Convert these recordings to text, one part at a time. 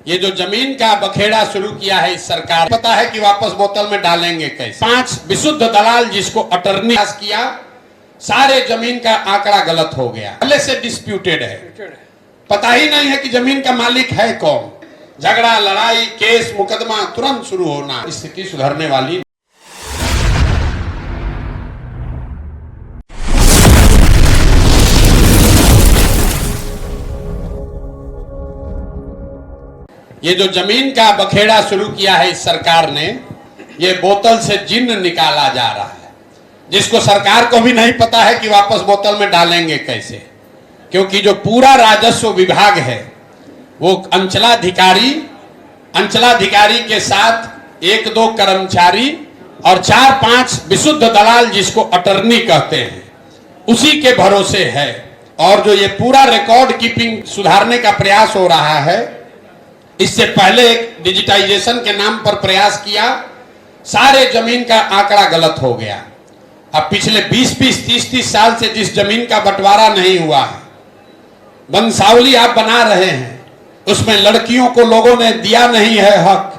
ये जो जमीन का बखेड़ा शुरू किया है इस सरकार, पता है कि वापस बोतल में डालेंगे कैसे। 5 विशुद्ध दलाल जिसको अटर्नी किया, सारे जमीन का आंकड़ा गलत हो गया, पहले से डिस्प्यूटेड है, पता ही नहीं है कि जमीन का मालिक है कौन। झगड़ा, लड़ाई, केस, मुकदमा तुरंत शुरू होना, स्थिति सुधरने वाली। ये जो जमीन का बखेड़ा शुरू किया है इस सरकार ने, ये बोतल से जिन्न निकाला जा रहा है, जिसको सरकार को भी नहीं पता है कि वापस बोतल में डालेंगे कैसे। क्योंकि जो पूरा राजस्व विभाग है वो अंचलाधिकारी के साथ 1-2 कर्मचारी और 4-5 विशुद्ध दलाल जिसको अटर्नी कहते हैं, उसी के भरोसे है। और जो ये पूरा रिकॉर्ड कीपिंग सुधारने का प्रयास हो रहा है, इससे पहले एक डिजिटाइजेशन के नाम पर प्रयास किया, सारे जमीन का आंकड़ा गलत हो गया। अब पिछले 20-20, 30-30 साल से जिस जमीन का बंटवारा नहीं हुआ है, वंशावली आप बना रहे हैं, उसमें लड़कियों को लोगों ने दिया नहीं है हक।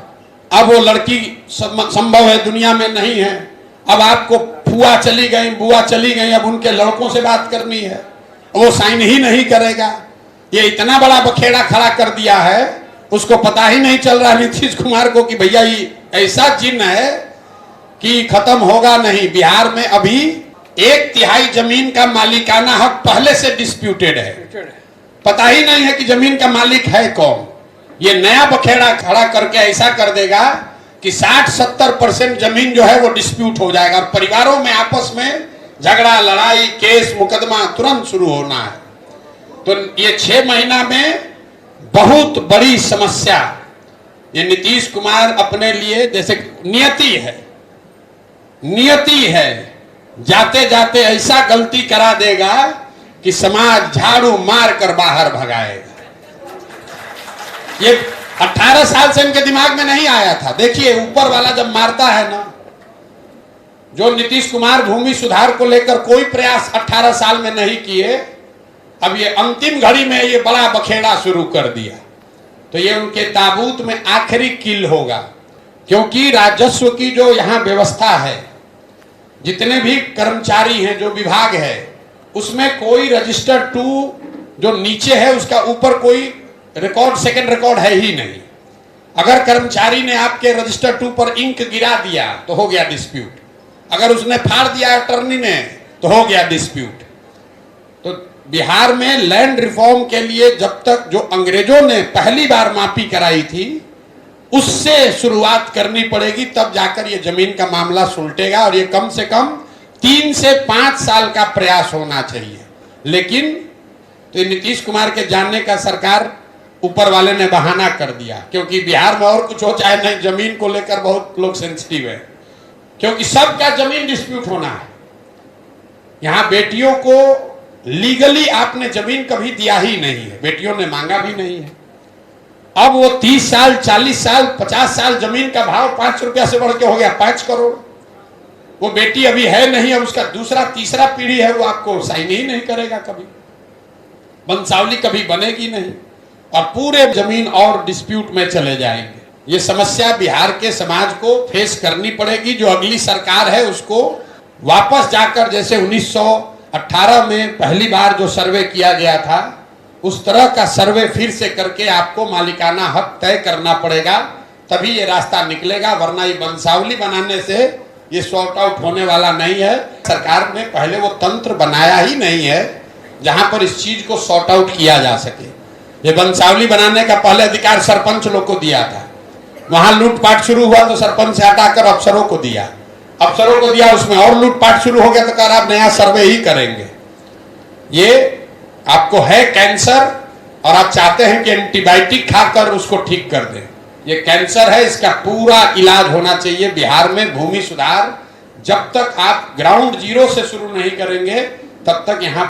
अब वो लड़की संभव है दुनिया में नहीं है। अब आपको फुआ चली गई, बुआ चली गई, अब उनके लड़कों से बात करनी है, वो साइन ही नहीं करेगा। ये इतना बड़ा बखेड़ा खड़ा कर दिया है, उसको पता ही नहीं चल रहा नीतीश कुमार को कि भैया ये ऐसा चिन्ह है कि खत्म होगा नहीं। बिहार में अभी 1/3 जमीन का मालिकाना हक पहले से डिस्प्यूटेड है, पता ही नहीं है कि जमीन का मालिक है कौन। ये नया बखेड़ा खड़ा करके ऐसा कर देगा कि 60-70% जमीन जो है वो डिस्प्यूट हो जाएगा और परिवारों में आपस में झगड़ा, लड़ाई, केस, मुकदमा तुरंत शुरू होना है। तो ये 6 महीना में बहुत बड़ी समस्या ये नीतीश कुमार अपने लिए, जैसे नियति है, जाते जाते ऐसा गलती करा देगा कि समाज झाड़ू मार कर बाहर भगाएगा। ये 18 साल से इनके दिमाग में नहीं आया था। देखिए ऊपर वाला जब मारता है ना, जो नीतीश कुमार भूमि सुधार को लेकर कोई प्रयास 18 साल में नहीं किए, अब ये अंतिम घड़ी में ये बड़ा बखेड़ा शुरू कर दिया, तो ये उनके ताबूत में आखिरी किल होगा। क्योंकि राजस्व की जो यहाँ व्यवस्था है, जितने भी कर्मचारी हैं, जो विभाग है, उसमें कोई रजिस्टर 2 जो नीचे है उसका ऊपर कोई रिकॉर्ड, सेकंड रिकॉर्ड है ही नहीं। अगर कर्मचारी ने आपके रजिस्टर 2 पर इंक गिरा दिया तो हो गया डिस्प्यूट, अगर उसने फाड़ दिया अटर्नी ने तो हो गया डिस्प्यूट। तो बिहार में लैंड रिफॉर्म के लिए जब तक जो अंग्रेजों ने पहली बार मापी कराई थी उससे शुरुआत करनी पड़ेगी, तब जाकर ये जमीन का मामला सुलटेगा। और ये कम से कम 3 से 5 साल का प्रयास होना चाहिए। लेकिन तो नीतीश कुमार के जानने का सरकार ऊपर वाले ने बहाना कर दिया, क्योंकि बिहार में और कुछ हो चाहे नहीं, जमीन को लेकर बहुत लोग सेंसिटिव है, क्योंकि सबका जमीन डिस्प्यूट होना है। यहाँ बेटियों को लीगली आपने जमीन कभी दिया ही नहीं है, बेटियों ने मांगा भी नहीं है। अब वो 30 साल, 40 साल, 50 साल जमीन का भाव 5 रुपया से बढ़ के हो गया 5 करोड़। वो बेटी अभी है नहीं, अब उसका दूसरा तीसरा पीढ़ी है, वो आपको साइन ही नहीं करेगा, कभी वंशावली कभी बनेगी नहीं, और पूरे जमीन और डिस्प्यूट में चले जाएंगे। ये समस्या बिहार के समाज को फेस करनी पड़ेगी। जो अगली सरकार है उसको वापस जाकर, जैसे 1918 में पहली बार जो सर्वे किया गया था, उस तरह का सर्वे फिर से करके आपको मालिकाना हक तय करना पड़ेगा, तभी ये रास्ता निकलेगा। वरना ये वंशावली बनाने से ये सॉर्ट आउट होने वाला नहीं है। सरकार ने पहले वो तंत्र बनाया ही नहीं है जहां पर इस चीज को सॉर्ट आउट किया जा सके। ये वंशावली बनाने का पहले अधिकार सरपंच लोग को दिया था, वहां लूटपाट शुरू हुआ तो सरपंच से हटाकर अफसरों को दिया, उसमें और लूटपाट शुरू हो गया तो कहा आप नया सर्वे ही करेंगे। ये आपको है कैंसर और आप चाहते हैं कि एंटीबायोटिक खाकर उसको ठीक कर दें। ये कैंसर है, इसका पूरा इलाज होना चाहिए। बिहार में भूमि सुधार जब तक आप ग्राउंड जीरो से शुरू नहीं करेंगे तब तक यहाँ